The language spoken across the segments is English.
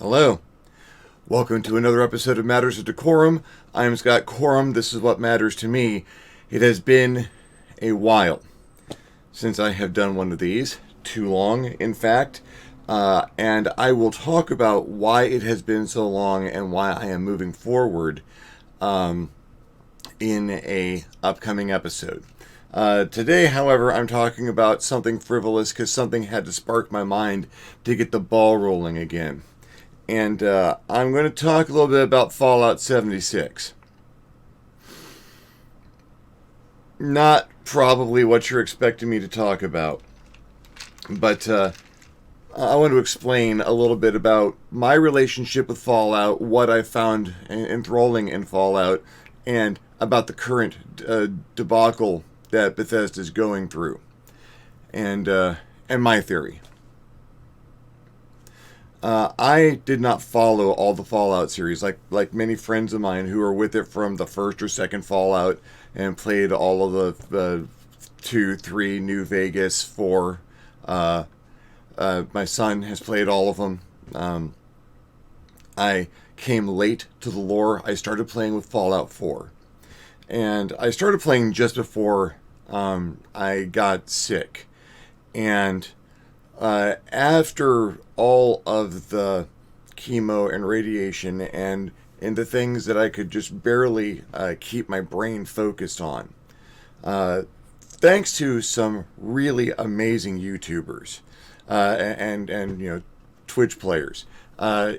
Hello. Welcome to another episode of Matters of DeCorum. I am Scott Corum. This is what matters to me. It has been a while since I have done one of these. Too long, in fact. And I will talk about why it has been so long and why I am moving forward in a upcoming episode. Today, however, I'm talking about something frivolous because something had to spark my mind to get the ball rolling again. And I'm going to talk a little bit about Fallout 76. Not probably what you're expecting me to talk about, but I want to explain a little bit about my relationship with Fallout, what I found enthralling in Fallout, and about the current debacle that Bethesda is going through, and my theory. I did not follow all the Fallout series, like many friends of mine who are with it from the first or second Fallout and played all of the 2, 3, New Vegas, 4. My son has played all of them. I came late to the lore. I started playing with Fallout 4. And I started playing just before I got sick. And after all of the chemo and radiation and the things that I could just barely keep my brain focused on, thanks to some really amazing YouTubers and Twitch players,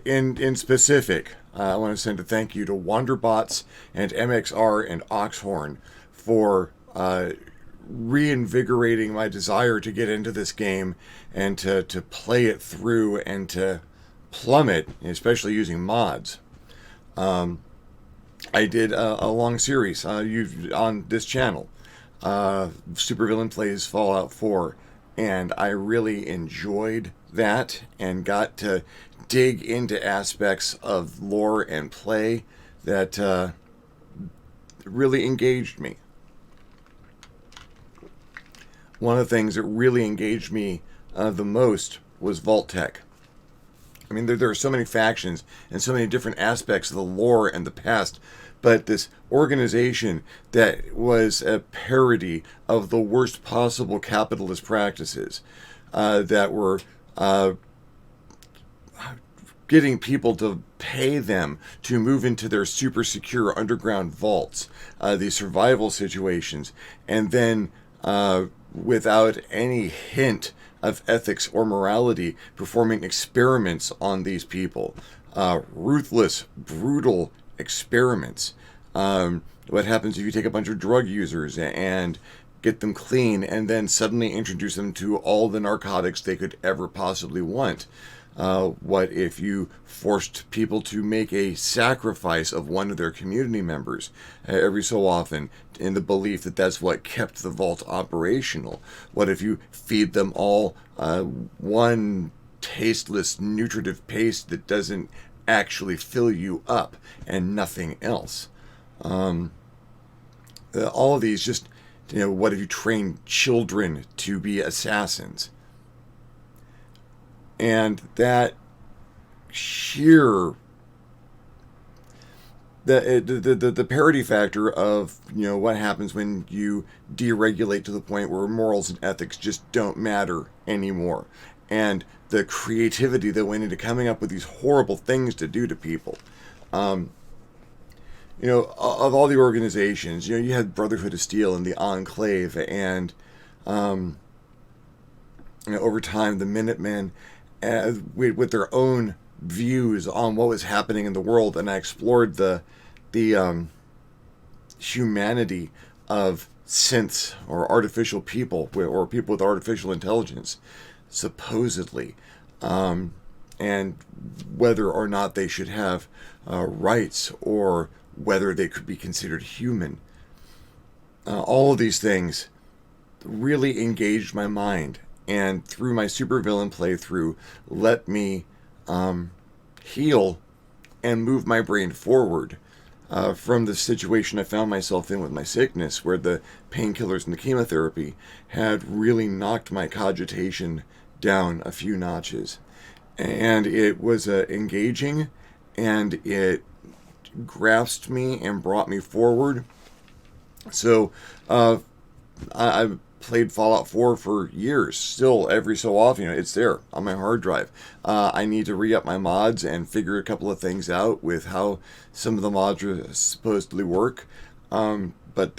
in specific, I want to send a thank you to Wanderbots and MXR and Oxhorn for reinvigorating my desire to get into this game and to play it through and to plummet, especially using mods. I did a long series on this channel, Supervillain Plays Fallout 4, and I really enjoyed that and got to dig into aspects of lore and play that really engaged me. One of the things that really engaged me the most was Vault-Tec. I mean, there are so many factions and so many different aspects of the lore and the past, but this organization that was a parody of the worst possible capitalist practices that were getting people to pay them to move into their super secure underground vaults, these survival situations, and then without any hint of ethics or morality, performing experiments on these people. Ruthless, brutal experiments. What happens if you take a bunch of drug users and get them clean and then suddenly introduce them to all the narcotics they could ever possibly want? What if you forced people to make a sacrifice of one of their community members every so often in the belief that that's what kept the vault operational? What if you feed them all one tasteless, nutritive paste that doesn't actually fill you up and nothing else? All of these just, what if you train children to be assassins? And that sheer the parody factor of what happens when you deregulate to the point where morals and ethics just don't matter anymore, and the creativity that went into coming up with these horrible things to do to people. Of all the organizations, you had Brotherhood of Steel and the Enclave, and over time the Minutemen, with their own views on what was happening in the world, and I explored the humanity of synths or artificial people or people with artificial intelligence, supposedly, and whether or not they should have rights or whether they could be considered human. All of these things really engaged my mind, and through my supervillain playthrough, let me heal and move my brain forward from the situation I found myself in with my sickness, where the painkillers and the chemotherapy had really knocked my cogitation down a few notches. and it was engaging, and it grasped me and brought me forward. So I've played Fallout 4 for years. Still, every so often, it's there on my hard drive. I need to re-up my mods and figure a couple of things out with how some of the mods are supposedly work. But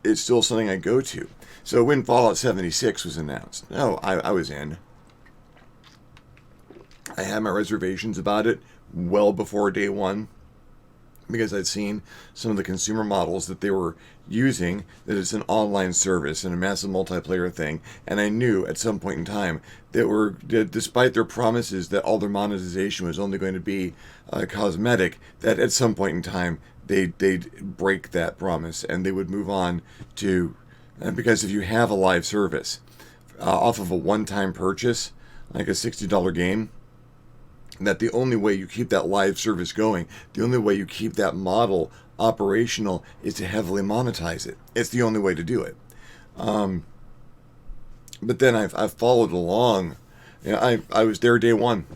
it's still something I go to. So when Fallout 76 was announced, I was in. I had my reservations about it well before day one, because I'd seen some of the consumer models that they were using, that it's an online service and a massive multiplayer thing, and I knew at some point in time that despite their promises that all their monetization was only going to be cosmetic, that at some point in time they'd break that promise and they would move on to, because if you have a live service off of a one-time purchase, like a $60 game, that the only way you keep that live service going, the only way you keep that model operational, is to heavily monetize it. It's the only way to do it. But then I've followed along. I was there day one.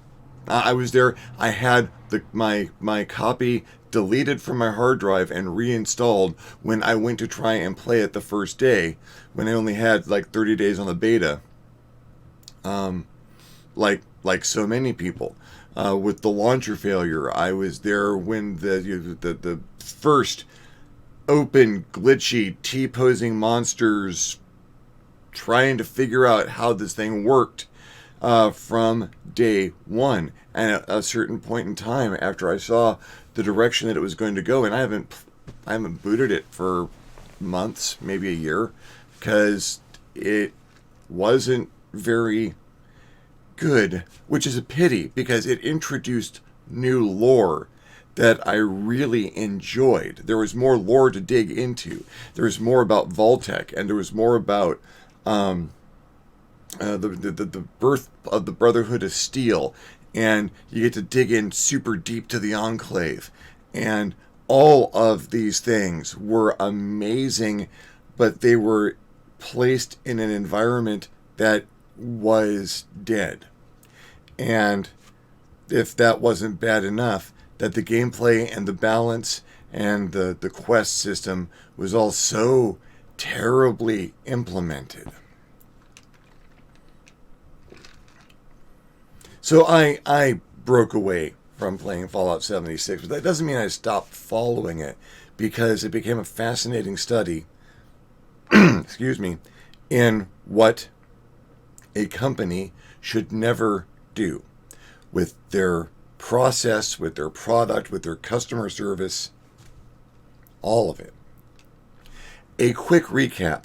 I was there. I had my copy deleted from my hard drive and reinstalled when I went to try and play it the first day, when I only had like 30 days on the beta. Like so many people. With the launcher failure, I was there when the first open, glitchy, T-posing monsters trying to figure out how this thing worked from day one. And at a certain point in time, after I saw the direction that it was going to go, and I haven't booted it for months, maybe a year, because it wasn't very good, which is a pity, because it introduced new lore that I really enjoyed. There was more lore to dig into. There was more about Vault-Tec, and there was more about the birth of the Brotherhood of Steel, and you get to dig in super deep to the Enclave, and all of these things were amazing, but they were placed in an environment that was dead. And if that wasn't bad enough, that the gameplay and the balance and the quest system was all so terribly implemented. So I broke away from playing Fallout 76, but that doesn't mean I stopped following it, because it became a fascinating study, excuse me, in what a company should never do with their process, with their product, with their customer service, all of it. A quick recap,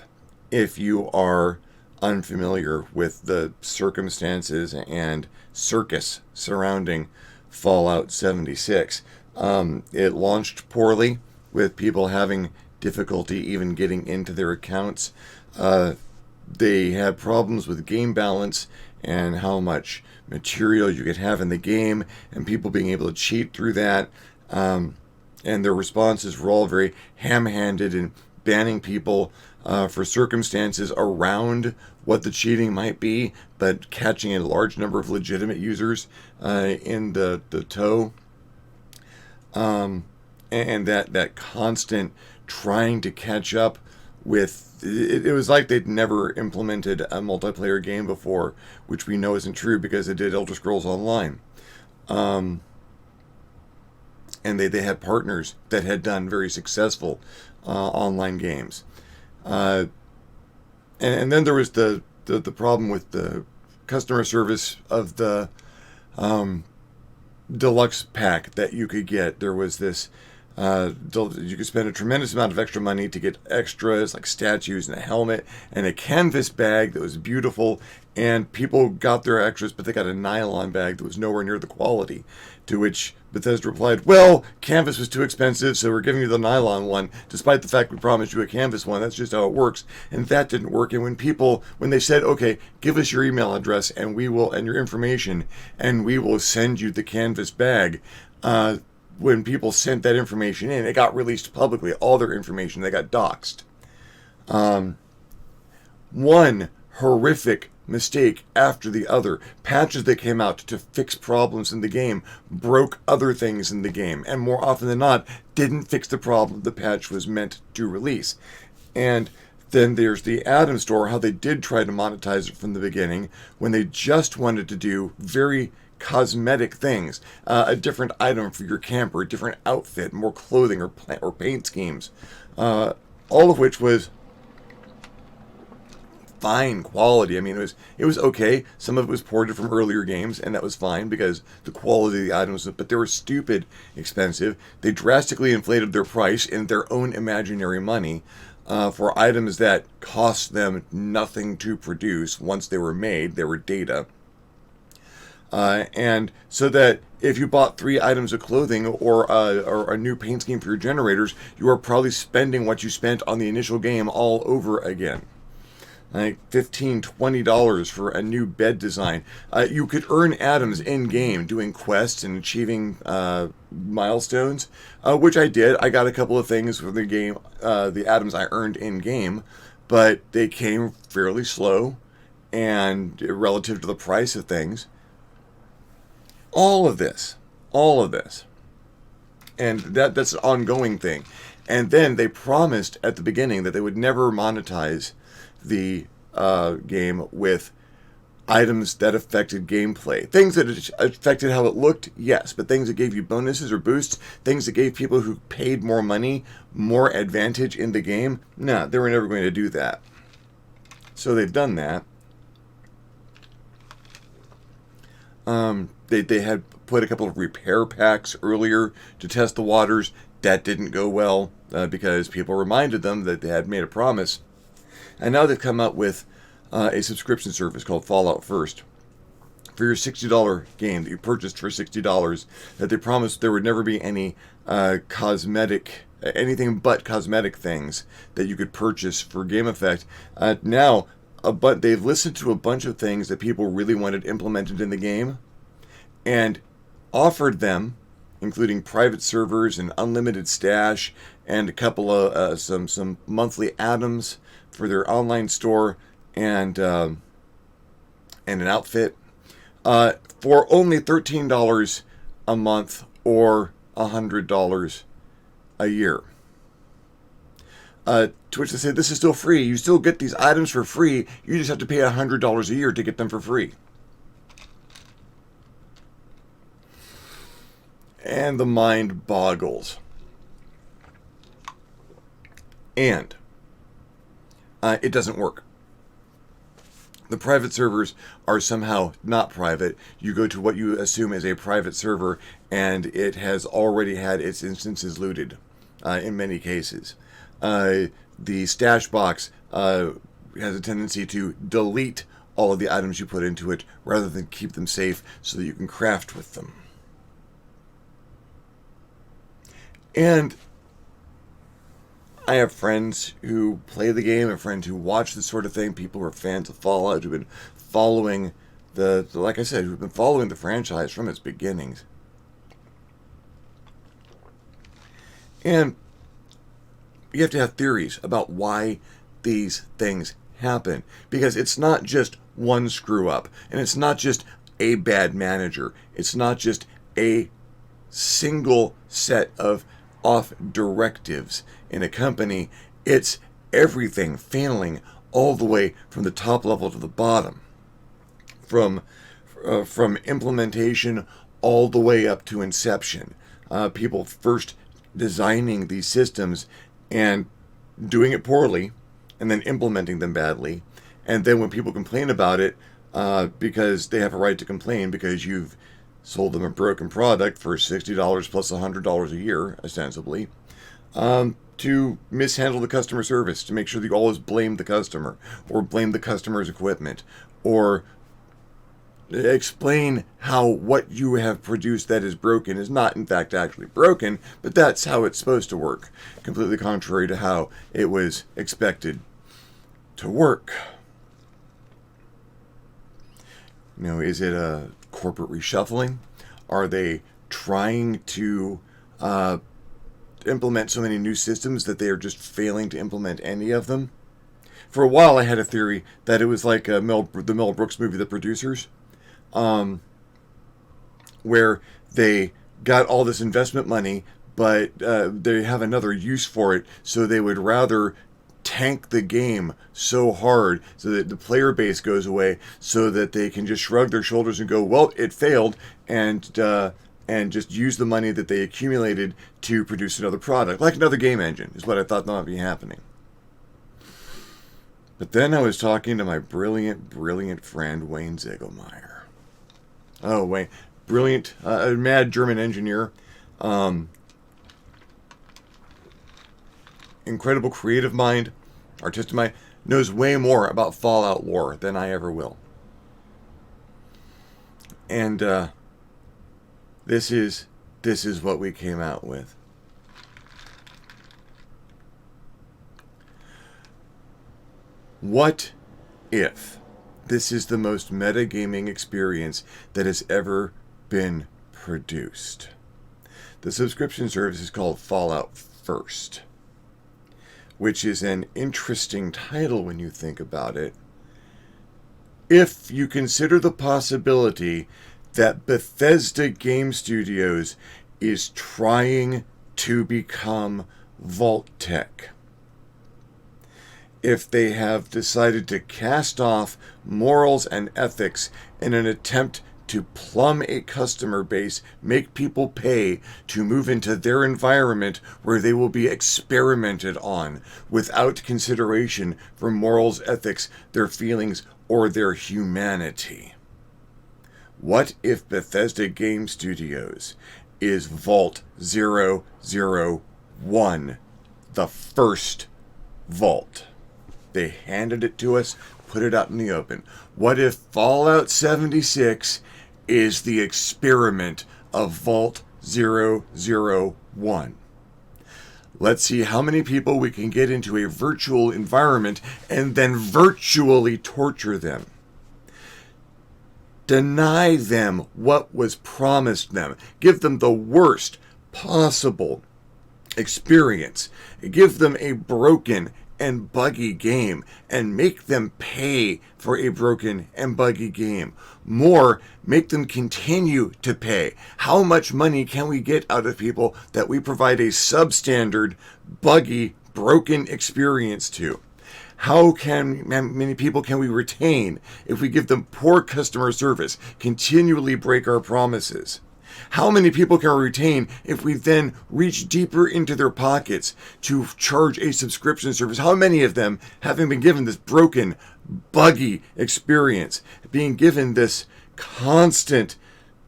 if you are unfamiliar with the circumstances and circus surrounding Fallout 76. It launched poorly, with people having difficulty even getting into their accounts. They had problems with game balance and how much material you could have in the game, and people being able to cheat through that. And their responses were all very ham-handed in banning people for circumstances around what the cheating might be, but catching a large number of legitimate users in the tow. And that constant trying to catch up with it was like they'd never implemented a multiplayer game before, which we know isn't true because they did Elder Scrolls Online. And they had partners that had done very successful online games. And then there was the problem with the customer service of the deluxe pack that you could get. There was this you could spend a tremendous amount of extra money to get extras like statues and a helmet and a canvas bag that was beautiful, and people got their extras, but they got a nylon bag that was nowhere near the quality. To which Bethesda replied, well, canvas was too expensive, so we're giving you the nylon one, despite the fact we promised you a canvas one. That's just how it works. And that didn't work. And when they said, okay, give us your email address and your information, and we will send you the canvas bag, when people sent that information in, it got released publicly, all their information, they got doxxed. One horrific mistake after the other. Patches that came out to fix problems in the game broke other things in the game, and more often than not, didn't fix the problem the patch was meant to release. And then there's the Atom Store, how they did try to monetize it from the beginning when they just wanted to do very cosmetic things, a different item for your camper, a different outfit, more clothing or paint schemes, all of which was fine quality. I mean, it was okay. Some of it was ported from earlier games, and that was fine because the quality of the items, but they were stupid expensive. They drastically inflated their price in their own imaginary money for items that cost them nothing to produce once they were made. They were data. And so that if you bought 3 items of clothing or a new paint scheme for your generators, you are probably spending what you spent on the initial game all over again. Like $15, $20 for a new bed design. You could earn atoms in-game doing quests and achieving milestones, which I did. I got a couple of things for the game, the atoms I earned in-game, but they came fairly slow and relative to the price of things. All of this, and that's an ongoing thing. And then they promised at the beginning that they would never monetize the game with items that affected gameplay. Things that affected how it looked, yes, but things that gave you bonuses or boosts, things that gave people who paid more money more advantage in the game, no, they were never going to do that. So they've done that. They had put a couple of repair packs earlier to test the waters. That didn't go well because people reminded them that they had made a promise. And now they've come out with a subscription service called Fallout First for your $60 game that you purchased for $60, that they promised there would never be any anything but cosmetic things that you could purchase for game effect. Now, they've listened to a bunch of things that people really wanted implemented in the game and offered them, including private servers and unlimited stash and a couple of some monthly atoms for their online store and an outfit for only $13 a month or $100 a year. To which they say, this is still free. You still get these items for free. You just have to pay $100 a year to get them for free. And the mind boggles. And it doesn't work. The private servers are somehow not private. You go to what you assume is a private server, and it has already had its instances looted in many cases. The stash box has a tendency to delete all of the items you put into it rather than keep them safe so that you can craft with them. And I have friends who play the game and friends who watch this sort of thing, people who are fans of Fallout, who've been following like I said, who've been following the franchise from its beginnings. And you have to have theories about why these things happen. Because it's not just one screw up. And it's not just a bad manager. It's not just a single set of off directives in a company. It's everything failing all the way from the top level to the bottom. From implementation all the way up to inception. People first designing these systems and doing it poorly, and then implementing them badly. And then when people complain about it, because they have a right to complain because you've sold them a broken product for $60 plus $100 a year, ostensibly, to mishandle the customer service, to make sure that you always blame the customer, or blame the customer's equipment, or explain how what you have produced that is broken is not in fact actually broken, but that's how it's supposed to work, completely contrary to how it was expected to work. You know, is it a corporate reshuffling? Are they trying to implement so many new systems that they are just failing to implement any of them? For a while, I had a theory that it was like the Mel Brooks movie, The Producers, where they got all this investment money, but they have another use for it, so they would rather tank the game so hard so that the player base goes away, so that they can just shrug their shoulders and go, well, it failed, and just use the money that they accumulated to produce another product, like another game engine, is what I thought might be happening. But then I was talking to my brilliant friend, Wayne Zegelmeyer. Oh, Wayne. Brilliant, mad German engineer. Incredible creative mind, artistic mind, knows way more about Fallout lore than I ever will. And this is what we came out with. What if this is the most metagaming experience that has ever been produced? The subscription service is called Fallout First, which is an interesting title when you think about it. If you consider the possibility that Bethesda Game Studios is trying to become Vault-Tec. If they have decided to cast off morals and ethics in an attempt to plumb a customer base, make people pay to move into their environment where they will be experimented on without consideration for morals, ethics, their feelings, or their humanity. What if Bethesda Game Studios is Vault 001, the first Vault? They handed it to us, put it out in the open. What if Fallout 76 is the experiment of Vault 001? Let's see how many people we can get into a virtual environment and then virtually torture them. Deny them what was promised them. Give them the worst possible experience. Give them a broken and buggy game and make them pay for a broken and buggy game. More, make them continue to pay. How much money can we get out of people that we provide a substandard, buggy, broken experience to? How many people can we retain if we give them poor customer service, continually break our promises? How many people can we retain if we then reach deeper into their pockets to charge a subscription service? How many of them, having been given this broken, buggy experience, being given this constant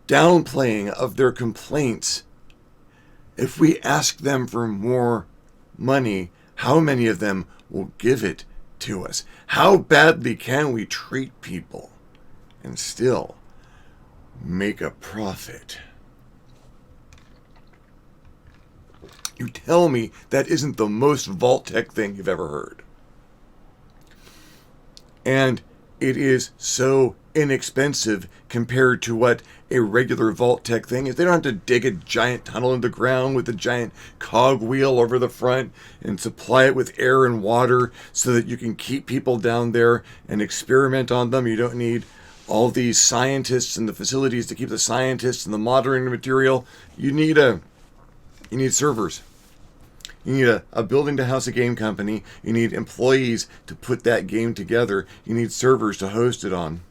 downplaying of their complaints, if we ask them for more money, how many of them will give it to us? How badly can we treat people and still make a profit? You tell me that isn't the most Vault-Tec thing you've ever heard. And it is so inexpensive compared to what a regular Vault-Tec thing is. They don't have to dig a giant tunnel in the ground with a giant cogwheel over the front and supply it with air and water so that you can keep people down there and experiment on them. You don't need all these scientists and the facilities to keep the scientists and the monitoring material. You need servers. You need a building to house a game company. You need employees to put that game together. You need servers to host it on.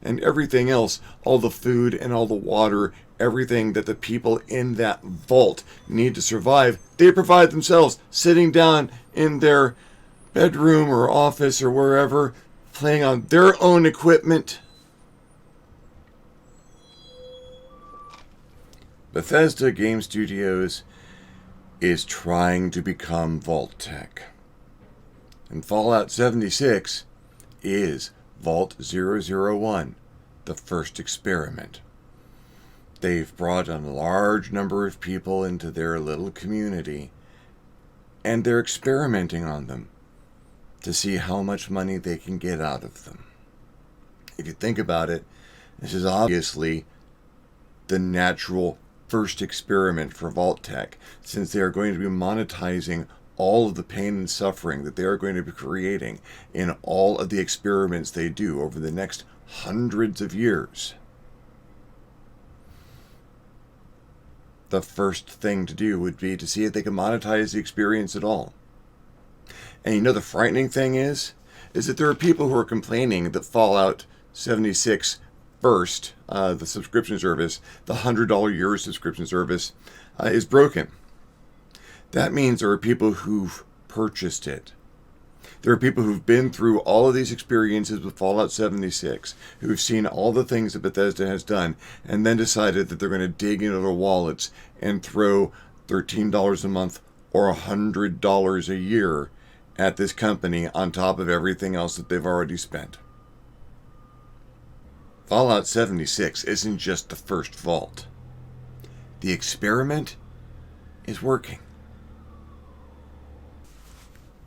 And everything else, all the food and all the water, everything that the people in that vault need to survive, they provide themselves, sitting down in their bedroom or office or wherever, playing on their own equipment. Bethesda Game Studios is trying to become Vault-Tec. And Fallout 76 is Vault 001, the first experiment. They've brought a large number of people into their little community, and they're experimenting on them to see how much money they can get out of them. If you think about it, this is obviously the natural first experiment for Vault-Tec, since they are going to be monetizing all of the pain and suffering that they are going to be creating in all of the experiments they do over the next hundreds of years, the first thing to do would be to see if they can monetize the experience at all. And you know, the frightening thing is that there are people who are complaining that Fallout 76 First, the subscription service, the $100 year subscription service, is broken. That means there are people who've purchased it. There are people who've been through all of these experiences with Fallout 76, who've seen all the things that Bethesda has done, and then decided that they're going to dig into their wallets and throw $13 a month or $100 a year at this company on top of everything else that they've already spent. Fallout 76 isn't just the first vault. The experiment is working.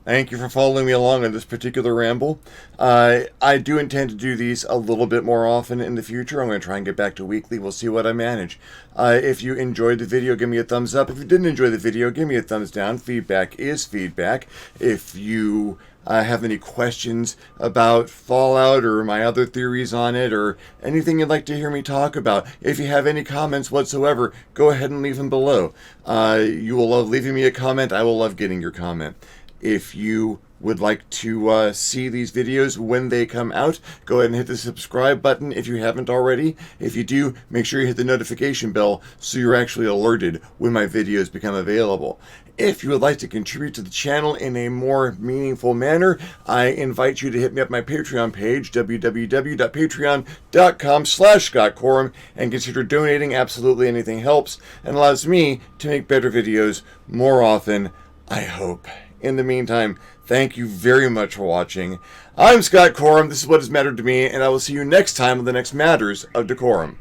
Thank you for following me along on this particular ramble. I do intend to do these a little bit more often in the future. I'm going to try and get back to weekly. We'll see what I manage. If you enjoyed the video, give me a thumbs up. If you didn't enjoy the video, give me a thumbs down. Feedback is feedback. If you have any questions about Fallout or my other theories on it or anything you'd like to hear me talk about, if you have any comments whatsoever, go ahead and leave them below. You will love leaving me a comment. I will love getting your comment. If you would like to see these videos when they come out, go ahead and hit the subscribe button if you haven't already. If you do, make sure you hit the notification bell so you're actually alerted when my videos become available. If you would like to contribute to the channel in a more meaningful manner, I invite you to hit me up my Patreon page, www.patreon.com/ScottCorum, and consider donating. Absolutely anything helps and allows me to make better videos more often, I hope. In the meantime, thank you very much for watching. I'm Scott Corum. This is what has mattered to me, and I will see you next time on the next Matters of DeCorum.